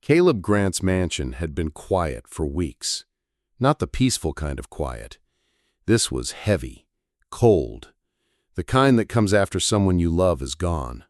Caleb Grant's mansion had been quiet for weeks. Not the peaceful kind of quiet. This was heavy, cold, the kind that comes after someone you love is gone.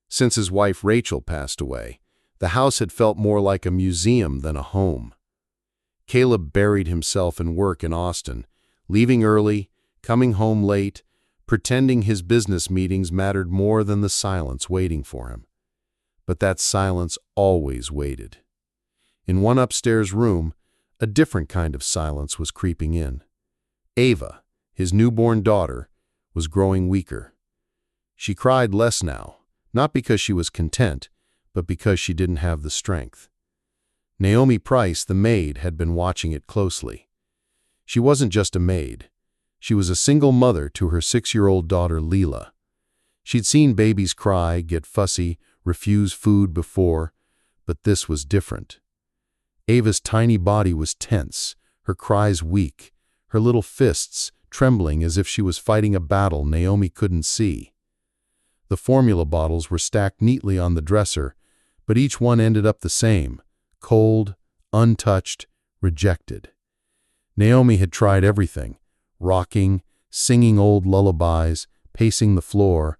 Since his wife Rachel passed away, the house had felt more like a museum than a home. Caleb buried himself in work in Austin, leaving early, coming home late, pretending his business meetings mattered more than the silence waiting for him. But that silence always waited. In one upstairs room, a different kind of silence was creeping in. Ava, his newborn daughter, was growing weaker. She cried less now, not because she was content, but because she didn't have the strength. Naomi Price, the maid, had been watching it closely. She wasn't just a maid. She was a single mother to her 6-year-old daughter Leela. She'd seen babies cry, get fussy, refuse food before, but this was different. Ava's tiny body was tense, her cries weak, her little fists trembling as if she was fighting a battle Naomi couldn't see. The formula bottles were stacked neatly on the dresser, but each one ended up the same, cold, untouched, rejected. Naomi had tried everything, rocking, singing old lullabies, pacing the floor,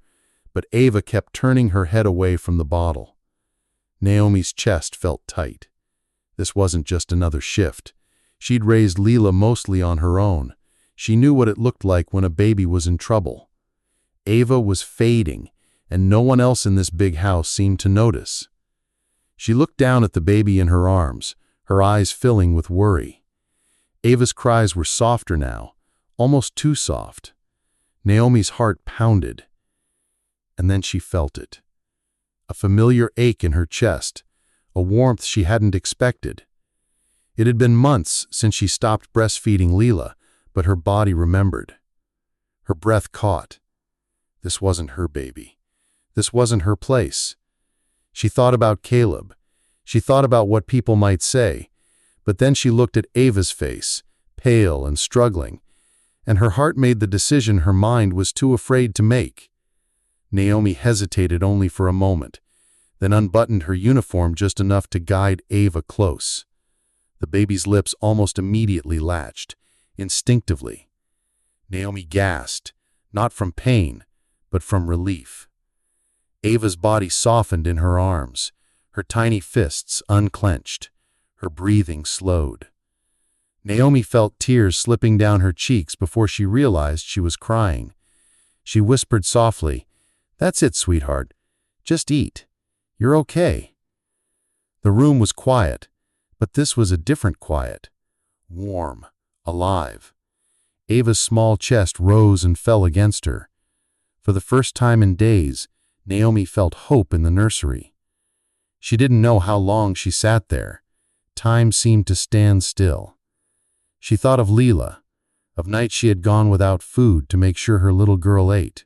but Ava kept turning her head away from the bottle. Naomi's chest felt tight. This wasn't just another shift. She'd raised Leela mostly on her own. She knew what it looked like when a baby was in trouble. Ava was fading, and no one else in this big house seemed to notice. She looked down at the baby in her arms, her eyes filling with worry. Ava's cries were softer now, almost too soft. Naomi's heart pounded. And then she felt it. A familiar ache in her chest, a warmth she hadn't expected. It had been months since she stopped breastfeeding Leela, but her body remembered. Her breath caught. This wasn't her baby. This wasn't her place. She thought about Caleb. She thought about what people might say, but then she looked at Ava's face, pale and struggling, and her heart made the decision her mind was too afraid to make. Naomi hesitated only for a moment, then unbuttoned her uniform just enough to guide Ava close. The baby's lips almost immediately latched, instinctively. Naomi gasped, not from pain, but from relief. Ava's body softened in her arms, her tiny fists unclenched, her breathing slowed. Naomi felt tears slipping down her cheeks before she realized she was crying. She whispered softly, "That's it, sweetheart. Just eat. You're okay." The room was quiet, but this was a different quiet. Warm, alive. Ava's small chest rose and fell against her. For the first time in days, Naomi felt hope in the nursery. She didn't know how long she sat there. Time seemed to stand still. She thought of Leela, of nights she had gone without food to make sure her little girl ate.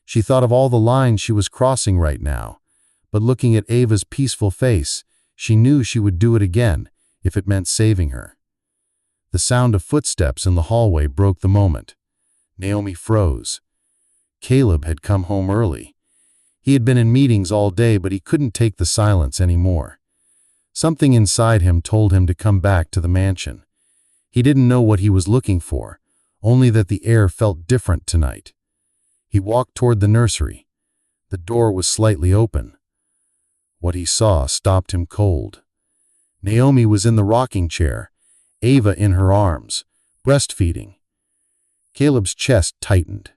She thought of all the lines she was crossing right now, but looking at Ava's peaceful face, she knew she would do it again if it meant saving her. The sound of footsteps in the hallway broke the moment. Naomi froze. Caleb had come home early. He had been in meetings all day, but he couldn't take the silence anymore. Something inside him told him to come back to the mansion. He didn't know what he was looking for, only that the air felt different tonight. He walked toward the nursery. The door was slightly open. What he saw stopped him cold. Naomi was in the rocking chair, Ava in her arms, breastfeeding. Caleb's chest tightened.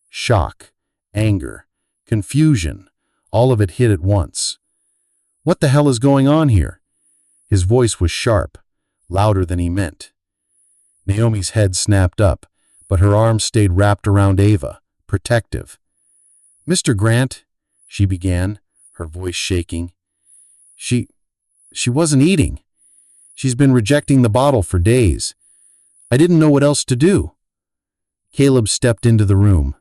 Shock, anger, confusion, all of it hit at once. "What the hell is going on here?" His voice was sharp, louder than he meant. Naomi's head snapped up, but her arms stayed wrapped around Ava, protective. "Mr. Grant," she began, her voice shaking. She wasn't eating. She's been rejecting the bottle for days. I didn't know what else to do." Caleb stepped into the room,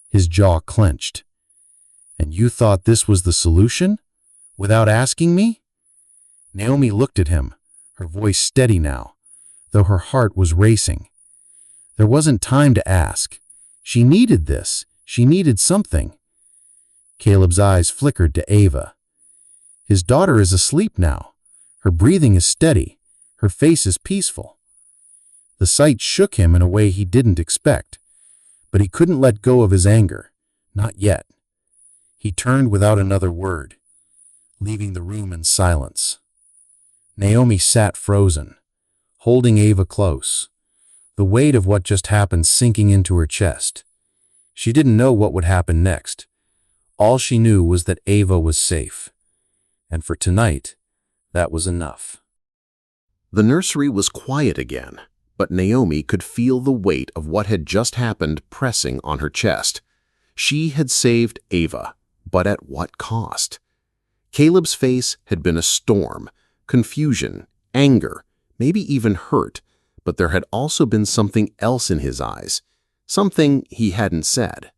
his jaw clenched. "And you thought this was the solution? Without asking me?" Naomi looked at him, her voice steady now, though her heart was racing. There wasn't time to ask. She needed this. She needed something. Caleb's eyes flickered to Ava. "His daughter is asleep now. Her breathing is steady. Her face is peaceful. The sight shook him in a way he didn't expect, but he couldn't let go of his anger. Not yet. He turned without another word, leaving the room in silence. Naomi sat frozen, holding Ava close, the weight of what just happened sinking into her chest. She didn't know what would happen next. All she knew was that Ava was safe. And for tonight, that was enough. The nursery was quiet again, but Naomi could feel the weight of what had just happened pressing on her chest. She had saved Ava, but at what cost? Caleb's face had been a storm, confusion, anger, maybe even hurt, but there had also been something else in his eyes, something he hadn't said.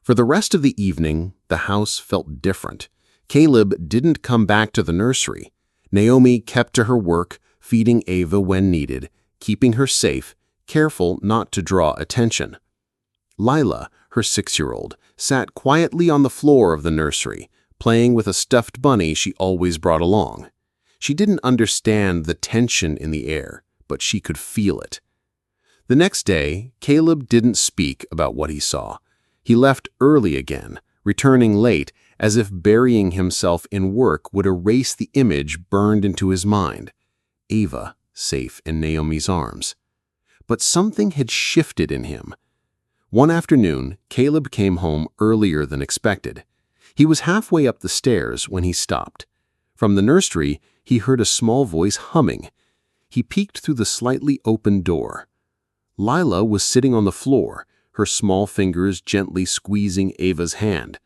For the rest of the evening, the house felt different. Caleb didn't come back to the nursery. Naomi kept to her work, feeding Ava when needed, keeping her safe, careful not to draw attention. Lila, her 6-year-old, sat quietly on the floor of the nursery, playing with a stuffed bunny she always brought along. She didn't understand the tension in the air, but she could feel it. The next day, Caleb didn't speak about what he saw. He left early again, returning late, as if burying himself in work would erase the image burned into his mind. Ava, safe in Naomi's arms. But something had shifted in him. One afternoon, Caleb came home earlier than expected. He was halfway up the stairs when he stopped. From the nursery, he heard a small voice humming. He peeked through the slightly open door. Lila was sitting on the floor, her small fingers gently squeezing Ava's hand.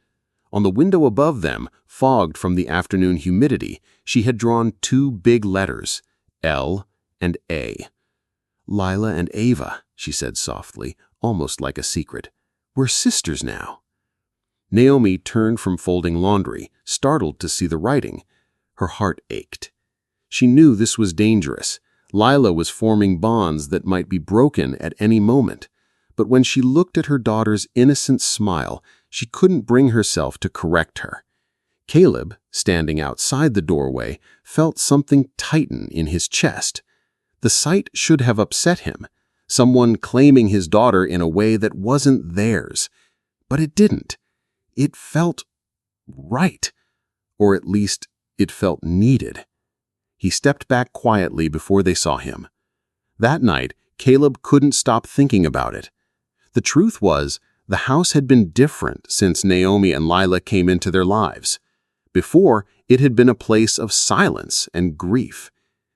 On the window above them, fogged from the afternoon humidity, she had drawn 2 big letters, L and A. "Lila and Ava," she said softly, almost like a secret. "We're sisters now." Naomi turned from folding laundry, startled to see the writing. Her heart ached. She knew this was dangerous. Lila was forming bonds that might be broken at any moment. But when she looked at her daughter's innocent smile, she couldn't bring herself to correct her. Caleb, standing outside the doorway, felt something tighten in his chest. The sight should have upset him, someone claiming his daughter in a way that wasn't theirs. But it didn't. It felt right, or at least it felt needed. He stepped back quietly before they saw him. That night, Caleb couldn't stop thinking about it. The truth was, the house had been different since Naomi and Lila came into their lives. Before, it had been a place of silence and grief.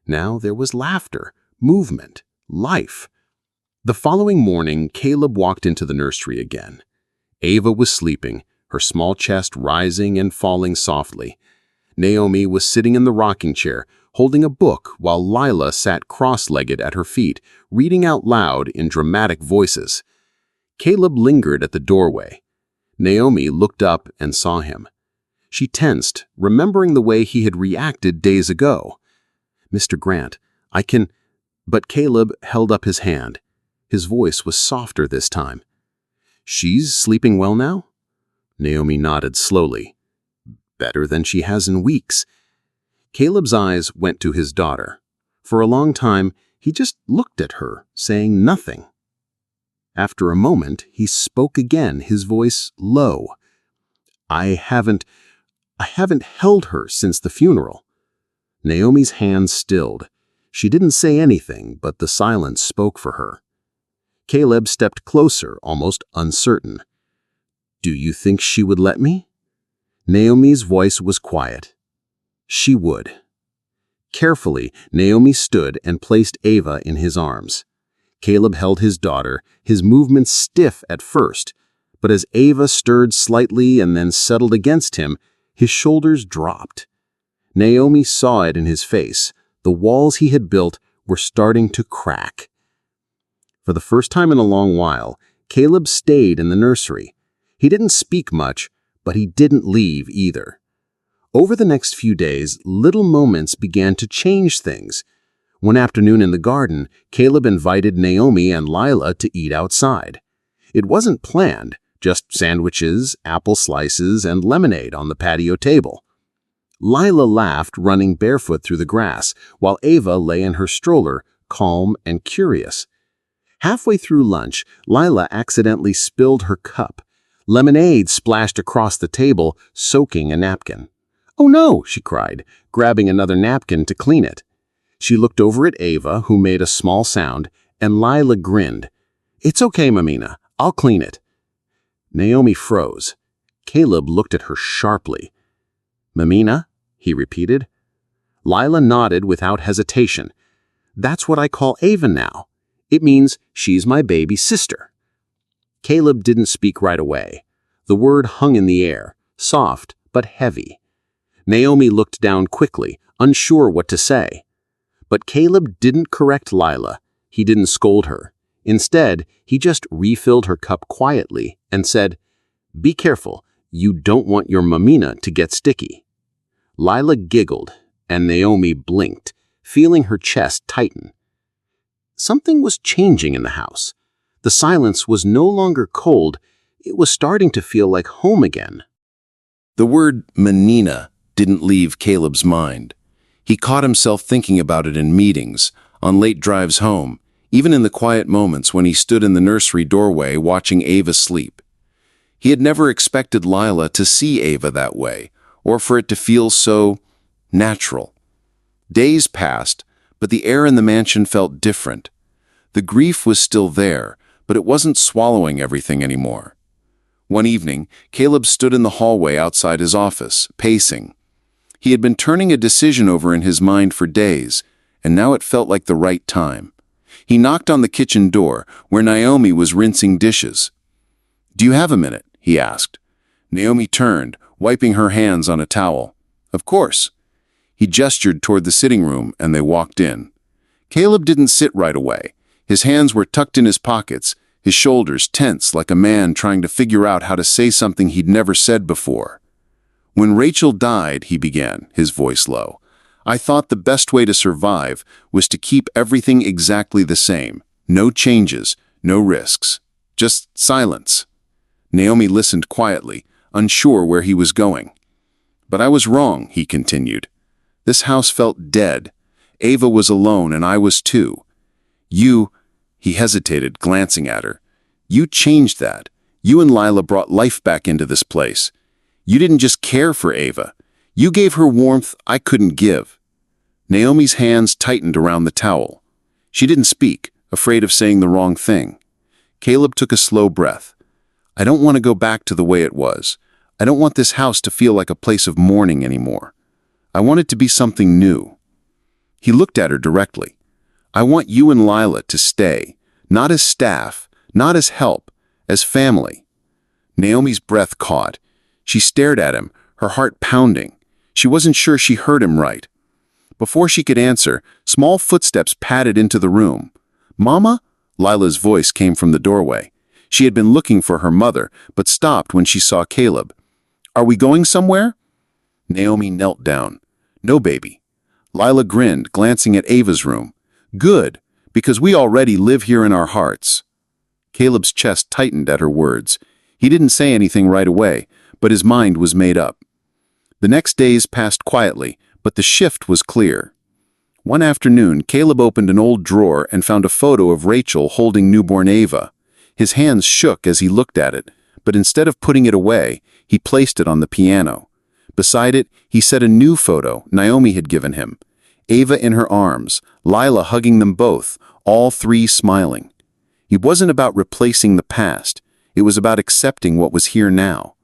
Now there was laughter, movement, life. The following morning, Caleb walked into the nursery again. Ava was sleeping, her small chest rising and falling softly. Naomi was sitting in the rocking chair, holding a book while Lila sat cross-legged at her feet, reading out loud in dramatic voices. Caleb lingered at the doorway. Naomi looked up and saw him. She tensed, remembering the way he had reacted days ago. "Mr. Grant, I can—" But Caleb held up his hand. His voice was softer this time. "She's sleeping well now?" Naomi nodded slowly. "Better than she has in weeks." Caleb's eyes went to his daughter. For a long time, he just looked at her, saying nothing. After a moment, he spoke again, his voice low. I haven't held her since the funeral." Naomi's hands stilled. She didn't say anything, but the silence spoke for her. Caleb stepped closer, almost uncertain. "Do you think she would let me?" Naomi's voice was quiet. "She would." Carefully, Naomi stood and placed Ava in his arms. Caleb held his daughter, his movements stiff at first, but as Ava stirred slightly and then settled against him, his shoulders dropped. Naomi saw it in his face. The walls he had built were starting to crack. For the first time in a long while, Caleb stayed in the nursery. He didn't speak much, but he didn't leave either. Over the next few days, little moments began to change things. One afternoon in the garden, Caleb invited Naomi and Lila to eat outside. It wasn't planned, just sandwiches, apple slices, and lemonade on the patio table. Lila laughed, running barefoot through the grass, while Ava lay in her stroller, calm and curious. Halfway through lunch, Lila accidentally spilled her cup. Lemonade splashed across the table, soaking a napkin. "Oh no," she cried, grabbing another napkin to clean it. She looked over at Ava, who made a small sound, and Lila grinned. "It's okay, Mamina. I'll clean it." Naomi froze. Caleb looked at her sharply. "Mamina?" he repeated. Lila nodded without hesitation. "That's what I call Ava now. It means she's my baby sister." Caleb didn't speak right away. The word hung in the air, soft but heavy. Naomi looked down quickly, unsure what to say. But Caleb didn't correct Lila. He didn't scold her. Instead, he just refilled her cup quietly and said, "Be careful, you don't want your Mamina to get sticky." Lila giggled, and Naomi blinked, feeling her chest tighten. Something was changing in the house. The silence was no longer cold, it was starting to feel like home again. The word Menina didn't leave Caleb's mind. He caught himself thinking about it in meetings, on late drives home, even in the quiet moments when he stood in the nursery doorway watching Ava sleep. He had never expected Lila to see Ava that way, or for it to feel so natural. Days passed, but the air in the mansion felt different. The grief was still there, but it wasn't swallowing everything anymore. One evening, Caleb stood in the hallway outside his office, pacing. He had been turning a decision over in his mind for days, and now it felt like the right time. He knocked on the kitchen door, where Naomi was rinsing dishes. "Do you have a minute?" he asked. Naomi turned, wiping her hands on a towel. "Of course." He gestured toward the sitting room, and they walked in. Caleb didn't sit right away. His hands were tucked in his pockets, his shoulders tense like a man trying to figure out how to say something he'd never said before. "When Rachel died," he began, his voice low, "I thought the best way to survive was to keep everything exactly the same. No changes, no risks. Just silence." Naomi listened quietly, unsure where he was going. "But I was wrong," he continued. "This house felt dead. Ava was alone, and I was too. You," he hesitated, glancing at her, "you changed that. You and Lila brought life back into this place. You didn't just care for Ava. You gave her warmth I couldn't give." Naomi's hands tightened around the towel. She didn't speak, afraid of saying the wrong thing. Caleb took a slow breath. "I don't want to go back to the way it was. I don't want this house to feel like a place of mourning anymore. I want it to be something new." He looked at her directly. "I want you and Lila to stay, not as staff, not as help, as family." Naomi's breath caught. She stared at him, her heart pounding. She wasn't sure she heard him right. Before she could answer, small footsteps padded into the room. "Mama?" Lila's voice came from the doorway. She had been looking for her mother, but stopped when she saw Caleb. "Are we going somewhere?" Naomi knelt down. "No, baby." Lila grinned, glancing at Ava's room. "Good, because we already live here in our hearts." Caleb's chest tightened at her words. He didn't say anything right away, but his mind was made up. The next days passed quietly, but the shift was clear. One afternoon, Caleb opened an old drawer and found a photo of Rachel holding newborn Ava. His hands shook as he looked at it, but instead of putting it away, he placed it on the piano. Beside it, he set a new photo Naomi had given him. Ava in her arms, Lila hugging them both, all three smiling. It wasn't about replacing the past. It was about accepting what was here now.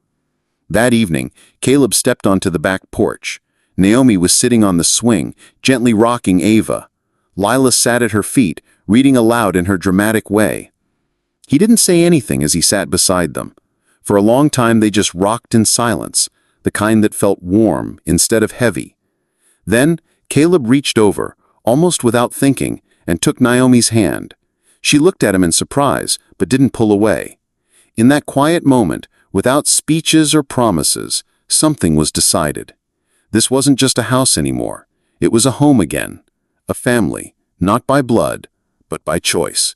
That evening, Caleb stepped onto the back porch. Naomi was sitting on the swing, gently rocking Ava. Lila sat at her feet, reading aloud in her dramatic way. He didn't say anything as he sat beside them. For a long time they just rocked in silence, the kind that felt warm instead of heavy. Then Caleb reached over, almost without thinking, and took Naomi's hand. She looked at him in surprise, but didn't pull away. In that quiet moment, without speeches or promises, something was decided. This wasn't just a house anymore. It was a home again, a family, not by blood, but by choice.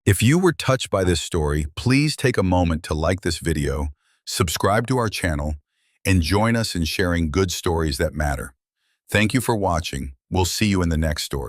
If you were touched by this story, please take a moment to like this video, subscribe to our channel, and join us in sharing good stories that matter. Thank you for watching. We'll see you in the next story.